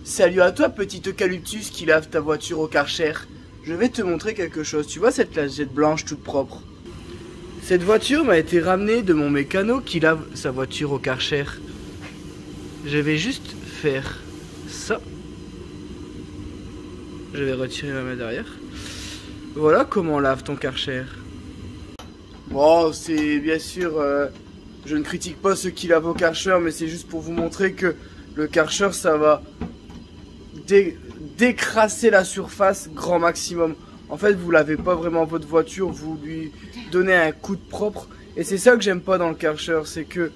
Salut à toi, petit eucalyptus qui lave ta voiture au Karcher. Je vais te montrer quelque chose. Tu vois cette lingette blanche toute propre? Cette voiture m'a été ramenée de mon mécano qui lave sa voiture au Karcher. Je vais juste faire ça. Je vais retirer ma main derrière. Voilà comment on lave ton Karcher. Bon, c'est bien sûr... je ne critique pas ceux qui lavent au Karcher, mais c'est juste pour vous montrer que le Karcher, ça va décrasser la surface grand maximum. En fait, vous lavez pas vraiment votre voiture, vous lui donnez un coup de propre. Et c'est ça que j'aime pas dans le Karcher, c'est que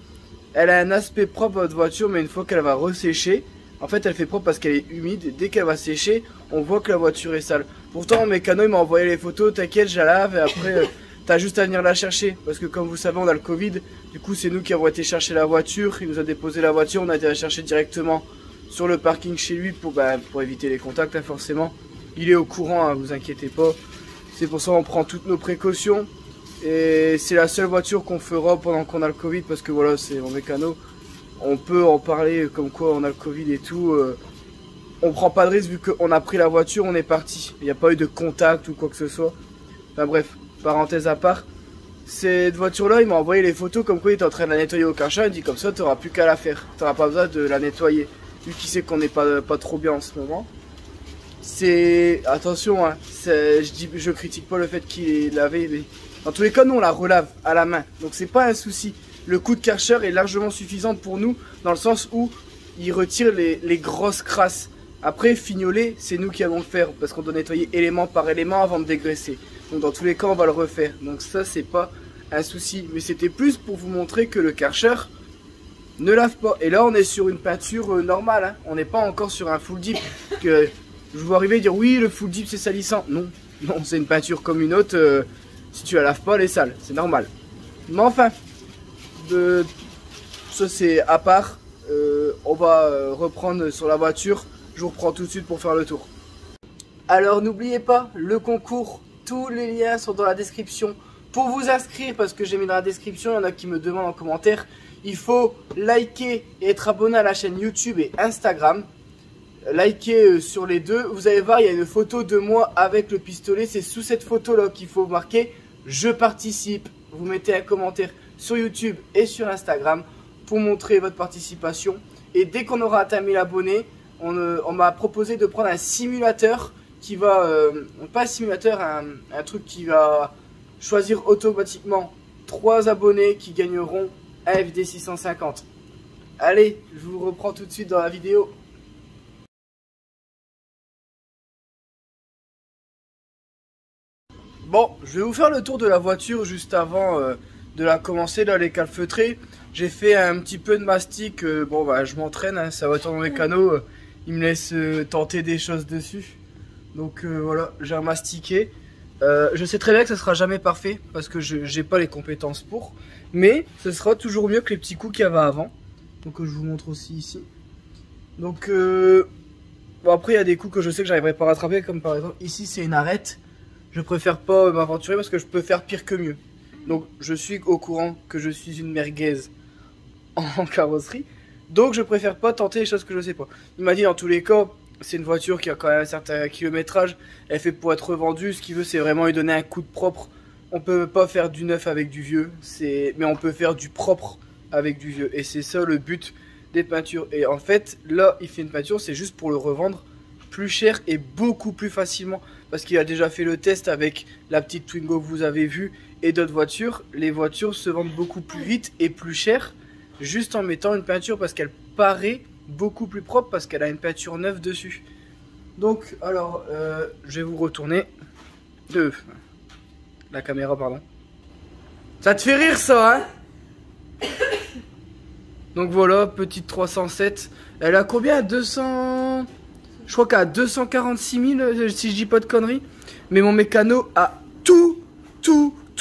elle a un aspect propre à votre voiture, mais une fois qu'elle va ressécher, en fait, elle fait propre parce qu'elle est humide. Dès qu'elle va sécher, on voit que la voiture est sale. Pourtant, mon mécano, il m'a envoyé les photos, t'inquiète, je la lave et après... T'as juste à venir la chercher, parce que comme vous savez on a le Covid, du coup c'est nous qui avons été chercher la voiture, il nous a déposé la voiture, on a été la chercher directement sur le parking chez lui pour éviter les contacts hein, forcément. Il est au courant, hein, vous inquiétez pas, c'est pour ça qu'on prend toutes nos précautions, et c'est la seule voiture qu'on fera pendant qu'on a le Covid, parce que voilà c'est mon mécano, on peut en parler comme quoi on a le Covid et tout, on prend pas de risque vu qu'on a pris la voiture, on est parti, il n'y a pas eu de contact ou quoi que ce soit, enfin bref. Parenthèse à part, cette voiture-là, il m'a envoyé les photos comme quoi il était en train de la nettoyer au Karcher. Il dit comme ça, tu n'auras plus qu'à la faire. Tu n'auras pas besoin de la nettoyer. Vu qu'il sait qu'on n'est pas trop bien en ce moment. C'est... Attention, hein, je critique pas le fait qu'il est lavé. Mais dans tous les cas, nous, on la relave à la main. Donc, c'est pas un souci. Le coup de Karcher est largement suffisant pour nous, dans le sens où il retire les grosses crasses. Après, fignoler, c'est nous qui allons le faire. Parce qu'on doit nettoyer élément par élément avant de dégraisser. Donc dans tous les cas on va le refaire, donc ça c'est pas un souci, mais c'était plus pour vous montrer que le Karcher ne lave pas. Et là on est sur une peinture normale, hein. On n'est pas encore sur un full dip, que je vous arriver et dire oui le full dip c'est salissant, non, c'est une peinture comme une autre, si tu la laves pas elle est sale, c'est normal. Mais enfin, ça c'est à part, on va reprendre sur la voiture, je vous reprends tout de suite pour faire le tour. Alors n'oubliez pas le concours. Tous les liens sont dans la description pour vous inscrire, parce que j'ai mis dans la description, il y en a qui me demandent en commentaire. Il faut liker et être abonné à la chaîne YouTube et Instagram. Liker sur les deux. Vous allez voir, il y a une photo de moi avec le pistolet. C'est sous cette photo-là qu'il faut marquer « Je participe ». Vous mettez un commentaire sur YouTube et sur Instagram pour montrer votre participation. Et dès qu'on aura atteint 1000 abonnés, on m'a proposé de prendre un simulateur qui va, pas un simulateur, un truc qui va choisir automatiquement 3 abonnés qui gagneront un FD 650. Allez, je vous reprends tout de suite dans la vidéo. Bon, je vais vous faire le tour de la voiture juste avant de la commencer, là les calfeutrés. J'ai fait un petit peu de mastic, bon bah je m'entraîne, hein, sa voiture dans mes canaux, il me laisse tenter des choses dessus. Donc voilà, j'ai remastiqué. Je sais très bien que ça sera jamais parfait parce que j'ai pas les compétences pour. Mais ce sera toujours mieux que les petits coups qu'il y avait avant. Donc je vous montre aussi ici. Donc bon, après il y a des coups que je sais que j'arriverai pas à rattraper, comme par exemple ici c'est une arête. Je préfère pas m'aventurer parce que je peux faire pire que mieux. Donc je suis au courant que je suis une merguez en carrosserie. Donc je préfère pas tenter les choses que je sais pas. Il m'a dit dans tous les cas, c'est une voiture qui a quand même un certain kilométrage, elle fait pour être revendue, ce qu'il veut c'est vraiment lui donner un coup de propre. On peut pas faire du neuf avec du vieux, mais on peut faire du propre avec du vieux. Et c'est ça le but des peintures. Et en fait, là, il fait une peinture, c'est juste pour le revendre plus cher et beaucoup plus facilement. Parce qu'il a déjà fait le test avec la petite Twingo que vous avez vue et d'autres voitures. Les voitures se vendent beaucoup plus vite et plus cher juste en mettant une peinture parce qu'elle paraît beaucoup plus propre parce qu'elle a une peinture neuve dessus. Donc alors je vais vous retourner la caméra, pardon. Ça te fait rire ça hein? Donc voilà, petite 307. Elle a combien? 200... Je crois qu'elle a 246 000 si je dis pas de conneries. Mais mon mécano a tout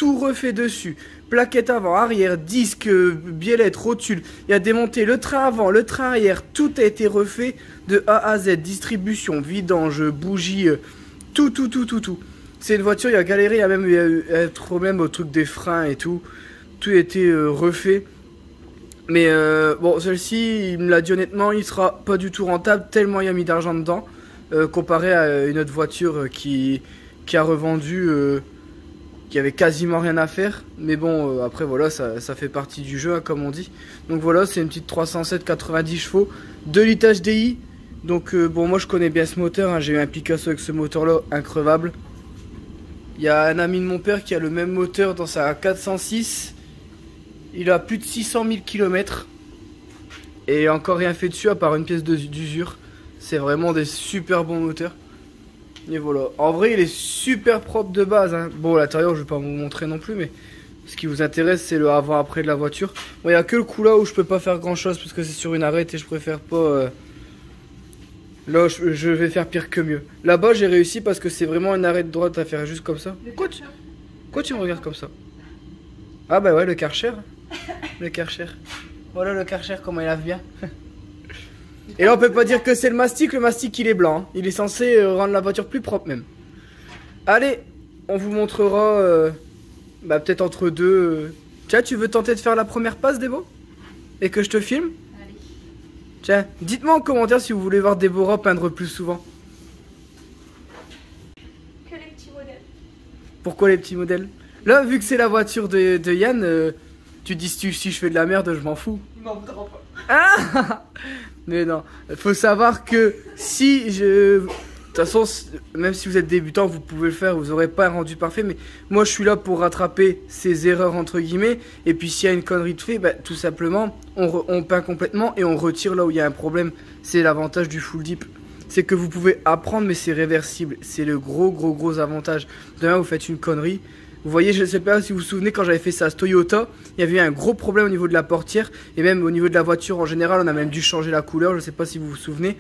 refait dessus. Plaquette avant, arrière, disque, biellette, rotule. Il a démonté le train avant, le train arrière. Tout a été refait de A à Z. Distribution, vidange, bougie, tout. C'est une voiture, il a galéré, il y a même eu un problème au truc des freins et tout. Tout a été refait. Mais bon, celle-ci, il me l'a dit honnêtement, il sera pas du tout rentable tellement il a mis d'argent dedans. Comparé à une autre voiture qui a revendu, qui avait quasiment rien à faire. Mais bon, après voilà, ça fait partie du jeu, hein, comme on dit. Donc voilà, c'est une petite 307 90 chevaux, 2 litres HDI. Donc bon, moi je connais bien ce moteur, hein, j'ai eu un Picasso avec ce moteur-là, increvable. Il y a un ami de mon père qui a le même moteur dans sa 406. Il a plus de 600 000 km. Et il a encore rien fait dessus à part une pièce d'usure. C'est vraiment des super bons moteurs. Et voilà. En vrai, il est super propre de base, hein. Bon, l'intérieur, je vais pas vous montrer non plus, mais ce qui vous intéresse, c'est le avant-après de la voiture. Bon, il n'y a que le coup là où je peux pas faire grand chose parce que c'est sur une arête et je préfère pas. Là, je vais faire pire que mieux. Là-bas, j'ai réussi parce que c'est vraiment une arête droite à faire juste comme ça. Quoi tu me regardes comme ça? Ah bah ouais, le Karcher. Le Karcher. Voilà le Karcher, comment il lave bien. Et là, on peut pas dire que c'est le mastic il est blanc, hein. Il est censé rendre la voiture plus propre même. Allez, on vous montrera bah, peut-être entre deux. Tiens, tu veux tenter de faire la première passe, Débo? Et que je te filme? Allez. Tiens, dites-moi en commentaire si vous voulez voir Déborah peindre plus souvent. Que les petits modèles. Pourquoi les petits modèles? Là, vu que c'est la voiture de Yann, tu dis si je fais de la merde, je m'en fous. Il m'en voudra pas. Ah mais non, faut savoir que si je... De toute façon, même si vous êtes débutant, vous pouvez le faire, vous n'aurez pas un rendu parfait. Mais moi, je suis là pour rattraper ces erreurs, entre guillemets. Et puis, s'il y a une connerie de fait, bah, tout simplement, on peint complètement et on retire là où il y a un problème. C'est l'avantage du full dip. C'est que vous pouvez apprendre, mais c'est réversible. C'est le gros avantage. Demain, vous faites une connerie. Vous voyez, je ne sais pas si vous vous souvenez, quand j'avais fait ça à Toyota, il y avait eu un gros problème au niveau de la portière. Et même au niveau de la voiture en général, on a même dû changer la couleur. Je ne sais pas si vous vous souvenez.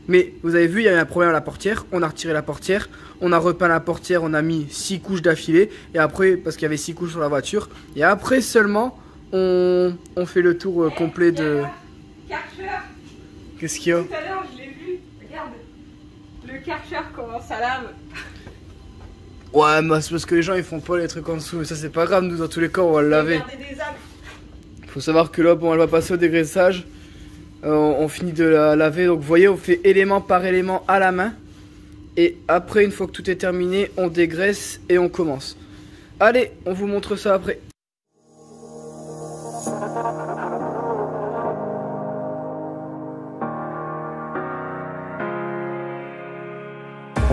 Mais vous avez vu, il y a eu un problème à la portière. On a retiré la portière. On a repeint la portière. On a mis 6 couches d'affilée. Et après, parce qu'il y avait 6 couches sur la voiture. Et après seulement, on fait le tour complet de... Karcher. Qu'est-ce qu'il y a? Tout à l'heure, je l'ai vu. Regarde. Le Karcher, comment ça lave. Ouais, mais c'est parce que les gens ils font pas les trucs en dessous. Mais ça, c'est pas grave. Nous, dans tous les cas, on va le laver. Des algues. Faut savoir que là, bon, elle va passer au dégraissage. On finit de la laver. Donc, vous voyez, on fait élément par élément à la main. Et après, une fois que tout est terminé, on dégraisse et on commence. Allez, on vous montre ça après.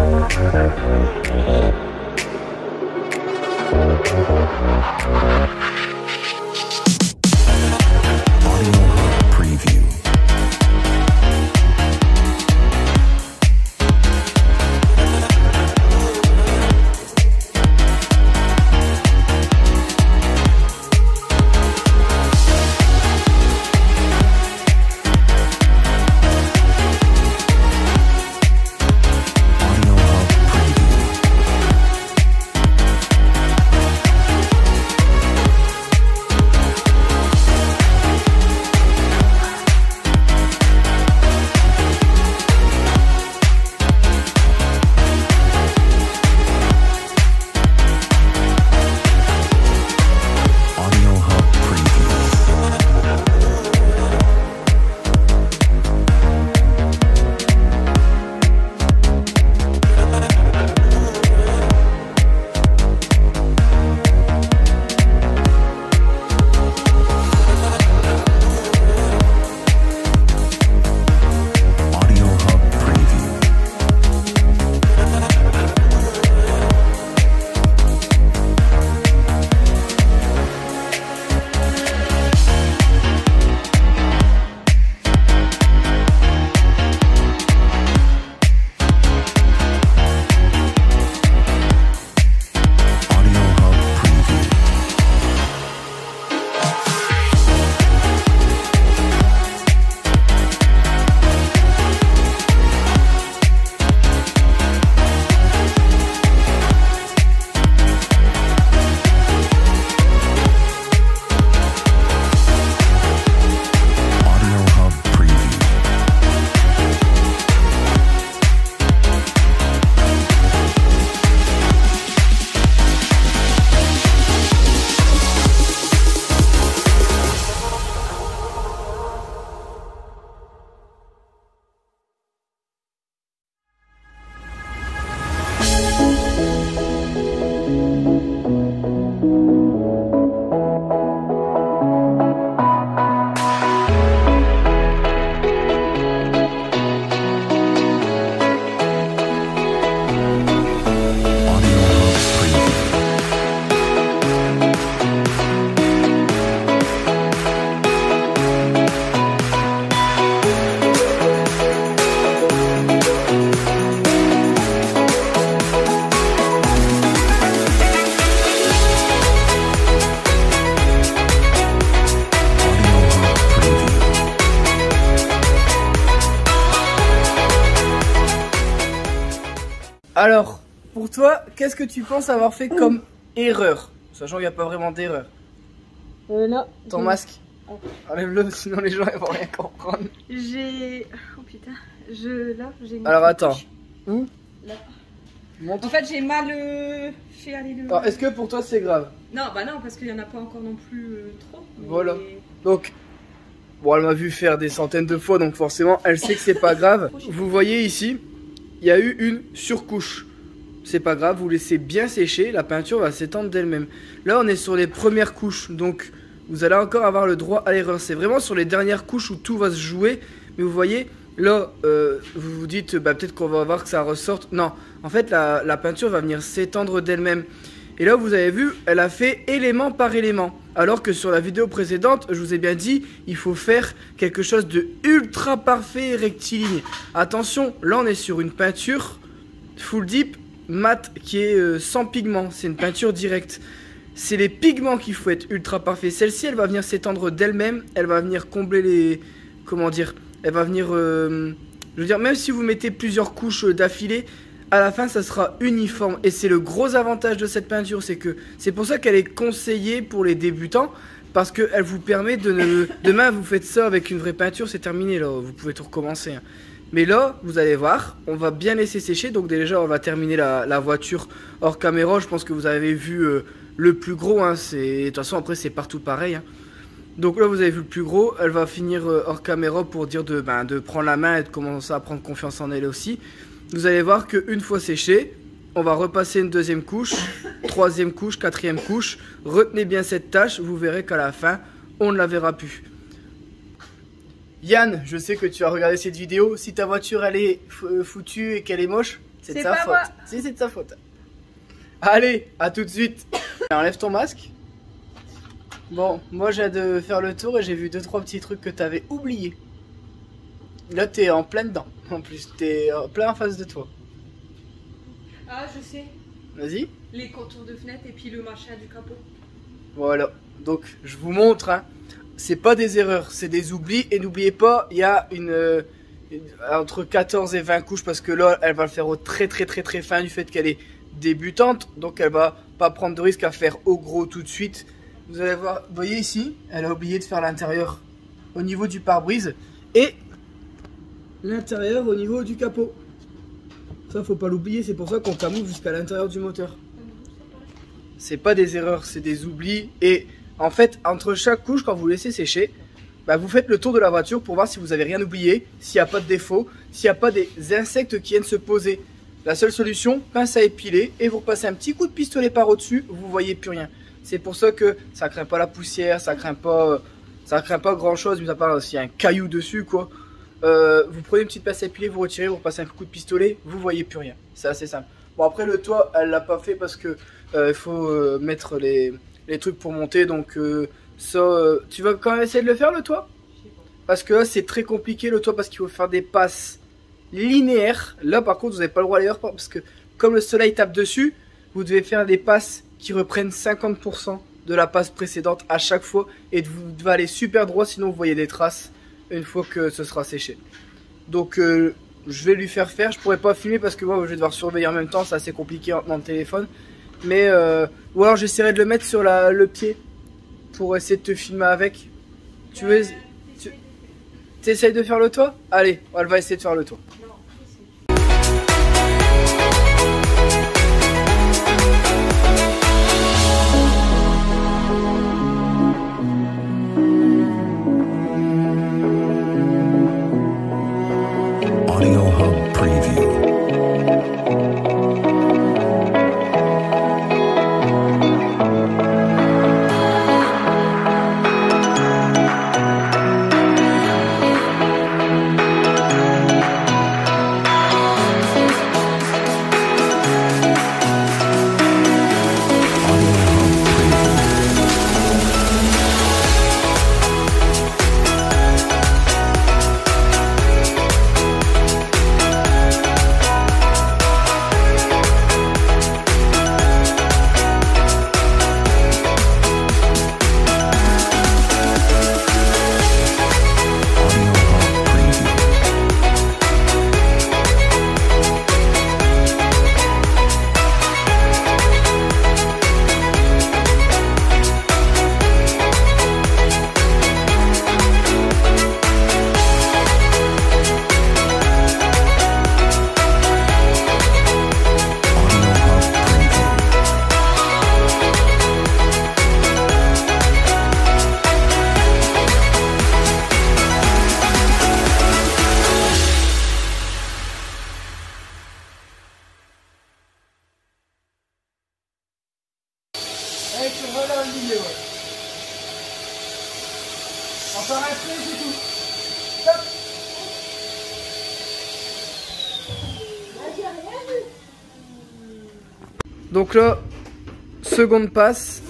Preview. Audio Hub Preview. Alors, pour toi, qu'est-ce que tu penses avoir fait comme erreur? Sachant qu'il n'y a pas vraiment d'erreur. Là. Ton masque. Enlève-le, sinon les gens ils vont rien comprendre. J'ai. Oh putain. Là, j'ai mis. Alors attends. Où? Là. Montre. En fait, j'ai mal fait aller le. Alors, est-ce que pour toi c'est grave? Non, bah non, parce qu'il n'y en a pas encore non plus trop. Mais... Voilà. Donc, bon, elle m'a vu faire des centaines de fois, donc forcément, elle sait que c'est pas grave. Vous voyez ici, il y a eu une surcouche. C'est pas grave, vous laissez bien sécher, la peinture va s'étendre d'elle-même. Là, on est sur les premières couches, donc vous allez encore avoir le droit à l'erreur. C'est vraiment sur les dernières couches où tout va se jouer. Mais vous voyez, là, vous vous dites, bah, peut-être qu'on va voir que ça ressorte. Non, en fait, la peinture va venir s'étendre d'elle-même. Et là, vous avez vu, elle a fait élément par élément. Alors que sur la vidéo précédente, je vous ai bien dit, il faut faire quelque chose de ultra parfait et rectiligne. Attention, là, on est sur une peinture full deep mat qui est sans pigment. C'est une peinture directe. C'est les pigments qu'il faut être ultra parfait. Celle-ci, elle va venir s'étendre d'elle-même. Elle va venir combler les... Comment dire? Elle va venir... je veux dire, même si vous mettez plusieurs couches d'affilée, à la fin, ça sera uniforme. Et c'est le gros avantage de cette peinture. C'est pour ça qu'elle est conseillée pour les débutants. Parce qu'elle vous permet de... Demain, vous faites ça avec une vraie peinture, c'est terminé. Là, vous pouvez tout recommencer. Hein. Mais là, vous allez voir, on va bien laisser sécher. Donc déjà, on va terminer la voiture hors caméra. Je pense que vous avez vu le plus gros. Hein. De toute façon, après, c'est partout pareil. Hein. Donc là, vous avez vu le plus gros. Elle va finir hors caméra pour dire de prendre la main et de commencer à prendre confiance en elle aussi. Vous allez voir qu'une fois séché, on va repasser une deuxième couche, troisième couche, quatrième couche. Retenez bien cette tâche. Vous verrez qu'à la fin, on ne la verra plus. Yann, je sais que tu as regardé cette vidéo. Si ta voiture elle est foutue et qu'elle est moche, c'est de sa faute. Si, c'est de sa faute. Allez, à tout de suite. Enlève ton masque. Bon, moi j'ai de faire le tour et j'ai vu 2-3 petits trucs que tu avais oubliés. Là, t'es en plein dedans. En plus, t'es plein en face de toi. Ah, je sais. Vas-y. Les contours de fenêtre et puis le machin du capot. Voilà. Donc, je vous montre. Hein. C'est pas des erreurs, c'est des oublis. Et n'oubliez pas, il y a entre 14 et 20 couches parce que là, elle va le faire au très fin du fait qu'elle est débutante. Donc, elle va pas prendre de risque à faire au gros tout de suite. Vous allez voir, vous voyez ici, elle a oublié de faire l'intérieur au niveau du pare-brise et l'intérieur au niveau du capot. Ça, faut pas l'oublier, c'est pour ça qu'on camoufle jusqu'à l'intérieur du moteur. C'est pas des erreurs, c'est des oublis. Et en fait, entre chaque couche, quand vous laissez sécher, bah, vous faites le tour de la voiture pour voir si vous avez rien oublié, s'il n'y a pas de défaut, s'il n'y a pas des insectes qui viennent se poser. La seule solution, pince à épiler et vous repassez un petit coup de pistolet par au-dessus, vous voyez plus rien. C'est pour ça que ça craint pas la poussière, ça craint pas grand chose, mais à part s'il y a un caillou dessus quoi. Vous prenez une petite pince à épiler, vous retirez, vous repassez un coup de pistolet, vous voyez plus rien. C'est assez simple. Bon après le toit, elle l'a pas fait parce que il faut mettre les trucs pour monter, donc tu vas quand même essayer de le faire le toit? Parce que là c'est très compliqué le toit parce qu'il faut faire des passes linéaires. Là par contre vous n'avez pas le droit à l'erreur parce que comme le soleil tape dessus, vous devez faire des passes qui reprennent 50% de la passe précédente à chaque fois et vous devez aller super droit sinon vous voyez des traces une fois que ce sera séché. Donc je vais lui faire, je pourrais pas filmer parce que moi je vais devoir surveiller en même temps, c'est assez compliqué dans le téléphone. Mais ou alors j'essaierai de le mettre sur le pied pour essayer de te filmer avec. Tu veux essayes de faire le toit? Allez, elle va essayer de faire le toit. Audio Hub Preview. là aligné, ouais. Encore un trait, c'est tout. Stop. Donc là, seconde passe.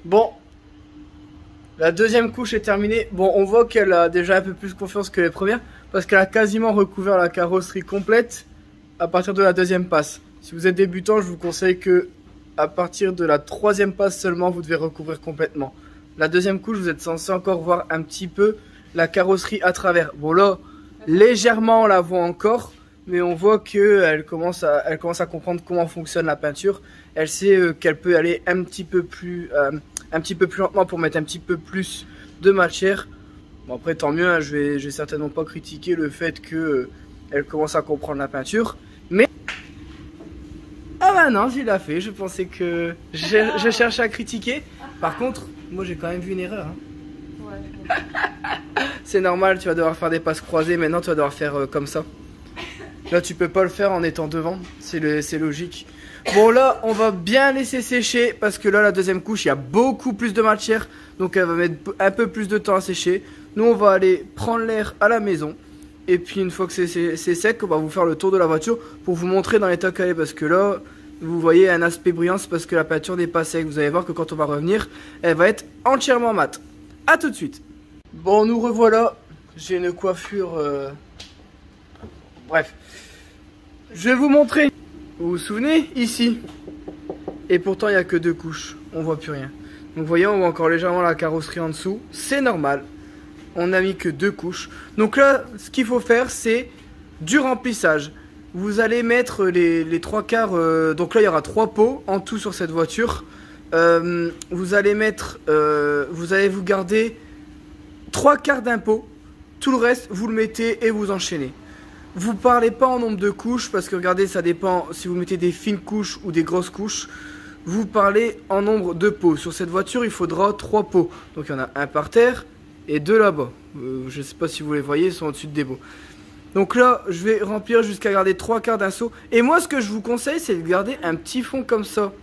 Bon, la deuxième couche est terminée. Bon, on voit qu'elle a déjà un peu plus confiance que les premières, parce qu'elle a quasiment recouvert la carrosserie complète. à partir de la deuxième passe. Si vous êtes débutant, je vous conseille que à partir de la troisième passe seulement, vous devez recouvrir complètement. La deuxième couche, vous êtes censé encore voir un petit peu la carrosserie à travers. Bon là, légèrement on la voit encore, mais on voit qu'elle commence à comprendre comment fonctionne la peinture. Elle sait qu'elle peut aller un petit peu plus lentement pour mettre un petit peu plus de matière. Bon après tant mieux, hein, je vais certainement pas critiquer le fait que elle commence à comprendre la peinture, mais ah bah non, il l'a fait. Je pensais que je cherchais à critiquer. Par contre, moi j'ai quand même vu une erreur. Hein. Ouais. C'est normal, tu vas devoir faire des passes croisées. Maintenant, tu vas devoir faire comme ça. Là, tu peux pas le faire en étant devant. C'est logique. Bon, là, on va bien laisser sécher parce que là, la deuxième couche, il y a beaucoup plus de matière. Donc, elle va mettre un peu plus de temps à sécher. Nous, on va aller prendre l'air à la maison. Et puis, une fois que c'est sec, on va vous faire le tour de la voiture pour vous montrer dans l'état qu'elle est. Parce que là, vous voyez un aspect brillant, c'est parce que la peinture n'est pas sec. Vous allez voir que quand on va revenir, elle va être entièrement mate. A tout de suite. Bon, nous revoilà. J'ai une coiffure... Bref. Je vais vous montrer. Vous vous souvenez, ici. Et pourtant, il n'y a que 2 couches. On voit plus rien. Donc, vous voyez, on voit encore légèrement la carrosserie en dessous. C'est normal. On n'a mis que 2 couches. Donc là, ce qu'il faut faire, c'est du remplissage. Vous allez mettre les 3 quarts. Donc là, il y aura 3 pots en tout sur cette voiture. Vous allez mettre... vous allez vous garder 3 quarts d'un pot. Tout le reste, vous le mettez et vous enchaînez. Vous parlez pas en nombre de couches parce que regardez, ça dépend si vous mettez des fines couches ou des grosses couches. Vous parlez en nombre de pots. Sur cette voiture, il faudra 3 pots. Donc il y en a un par terre et 2 là-bas. Je sais pas si vous les voyez, ils sont au-dessus des pots. Donc là, je vais remplir jusqu'à garder 3 quarts d'un seau. Et moi, ce que je vous conseille, c'est de garder un petit fond comme ça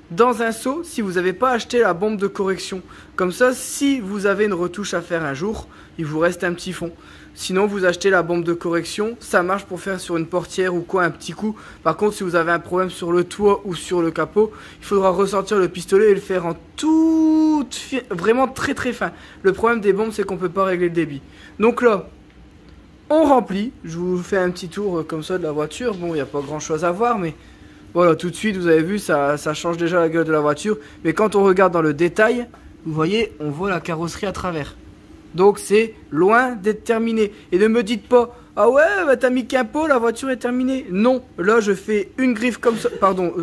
dans un seau si vous n'avez pas acheté la bombe de correction. Comme ça, si vous avez une retouche à faire un jour, il vous reste un petit fond. Sinon, vous achetez la bombe de correction, ça marche pour faire sur une portière ou quoi, un petit coup. Par contre, si vous avez un problème sur le toit ou sur le capot, il faudra ressortir le pistolet et le faire en vraiment très très fin. Le problème des bombes, c'est qu'on peut pas régler le débit. Donc là, on remplit. Je vous fais un petit tour comme ça de la voiture. Bon, il n'y a pas grand chose à voir, mais voilà, tout de suite, vous avez vu, ça change déjà la gueule de la voiture. Mais quand on regarde dans le détail, vous voyez, on voit la carrosserie à travers. Donc c'est loin d'être terminé. Et ne me dites pas, ah ouais, bah t'as mis qu'un pot, la voiture est terminée. Non, là je fais une griffe comme ça,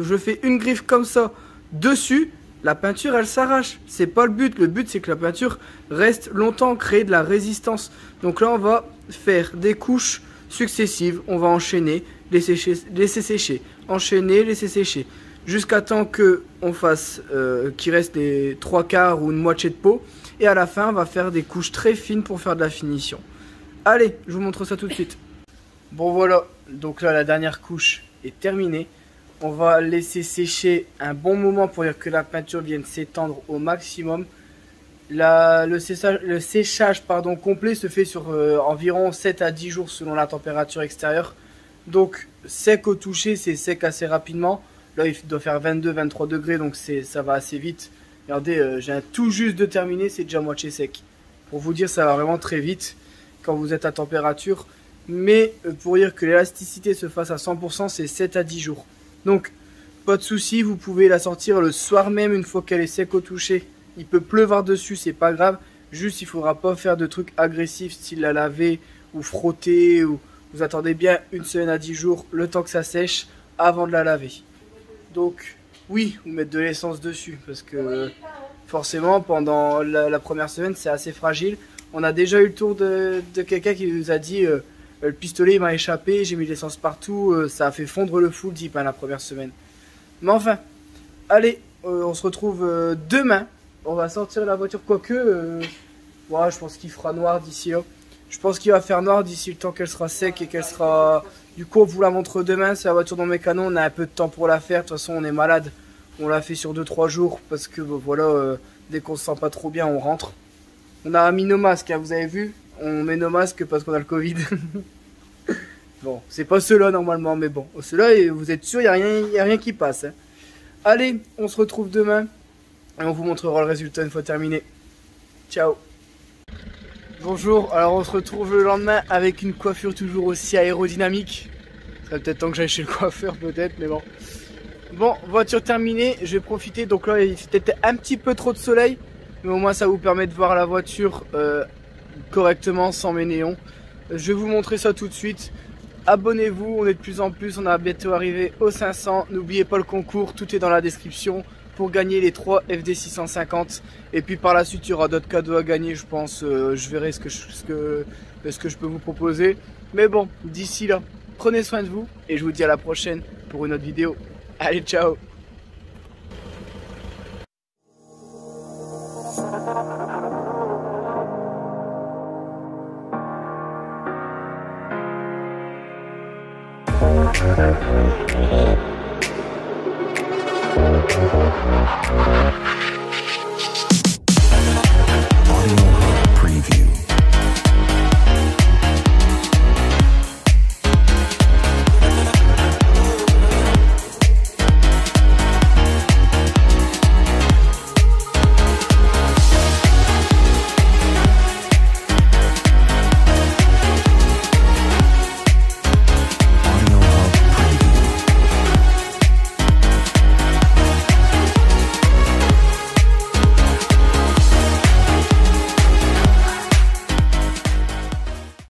je fais une griffe comme ça dessus, la peinture elle s'arrache. C'est pas le but c'est que la peinture reste longtemps, créer de la résistance. Donc là on va faire des couches successives, on va enchaîner, laisser sécher, enchaîner, laisser sécher. Jusqu'à temps qu'on fasse, qu'il reste les 3 quarts ou une moitié de pot. Et à la fin, on va faire des couches très fines pour faire de la finition. Allez, je vous montre ça tout de suite. Bon voilà, donc là la dernière couche est terminée. On va laisser sécher un bon moment pour dire que la peinture vienne s'étendre au maximum. Le séchage complet se fait sur environ 7 à 10 jours selon la température extérieure. Donc sec au toucher, c'est sec assez rapidement. Là il doit faire 22-23 degrés, donc ça va assez vite. Regardez, j'ai tout juste de terminer, c'est déjà moitié sec. Pour vous dire, ça va vraiment très vite quand vous êtes à température. Mais pour dire que l'élasticité se fasse à 100%, c'est 7 à 10 jours. Donc, pas de souci, vous pouvez la sortir le soir même une fois qu'elle est sec au toucher. Il peut pleuvoir dessus, c'est pas grave. Juste, il faudra pas faire de trucs agressifs, style la laver ou frotter. Ou... Vous attendez bien une semaine à 10 jours, le temps que ça sèche, avant de la laver. Donc... oui, vous mettez de l'essence dessus parce que forcément pendant la première semaine c'est assez fragile. On a déjà eu le tour de quelqu'un qui nous a dit le pistolet m'a échappé, j'ai mis de l'essence partout, ça a fait fondre le full type la première semaine. Mais enfin, allez, on se retrouve demain. On va sortir la voiture quoique, ouais, je pense qu'il fera noir d'ici là. Je pense qu'il va faire noir d'ici le temps qu'elle sera sec et qu'elle sera... Du coup, on vous la montre demain. C'est la voiture dans Mécano. On a un peu de temps pour la faire. De toute façon, on est malade. On l'a fait sur 2-3 jours parce que, voilà, dès qu'on se sent pas trop bien, on rentre. On a mis nos masques, hein, vous avez vu. On met nos masques parce qu'on a le Covid. Bon, c'est pas ceux-là normalement, mais bon. Ceux-là, vous êtes sûr, il n'y a rien qui passe. Hein. Allez, on se retrouve demain. Et on vous montrera le résultat une fois terminé. Ciao. Bonjour, alors on se retrouve le lendemain avec une coiffure toujours aussi aérodynamique. Ça peut-être temps que j'aille chez le coiffeur peut-être, mais bon. Bon, voiture terminée, je vais profiter. Donc là, il fait peut-être un petit peu trop de soleil, mais au moins ça vous permet de voir la voiture correctement sans mes néons. Je vais vous montrer ça tout de suite. Abonnez-vous, on est de plus en plus, on a bientôt arrivé aux 500. N'oubliez pas le concours, tout est dans la description pour gagner les 3 FD 650. Et puis par la suite, il y aura d'autres cadeaux à gagner, je pense. Je verrai ce que je peux vous proposer. Mais bon, d'ici là, prenez soin de vous et je vous dis à la prochaine pour une autre vidéo. Allez, ciao! Thank you.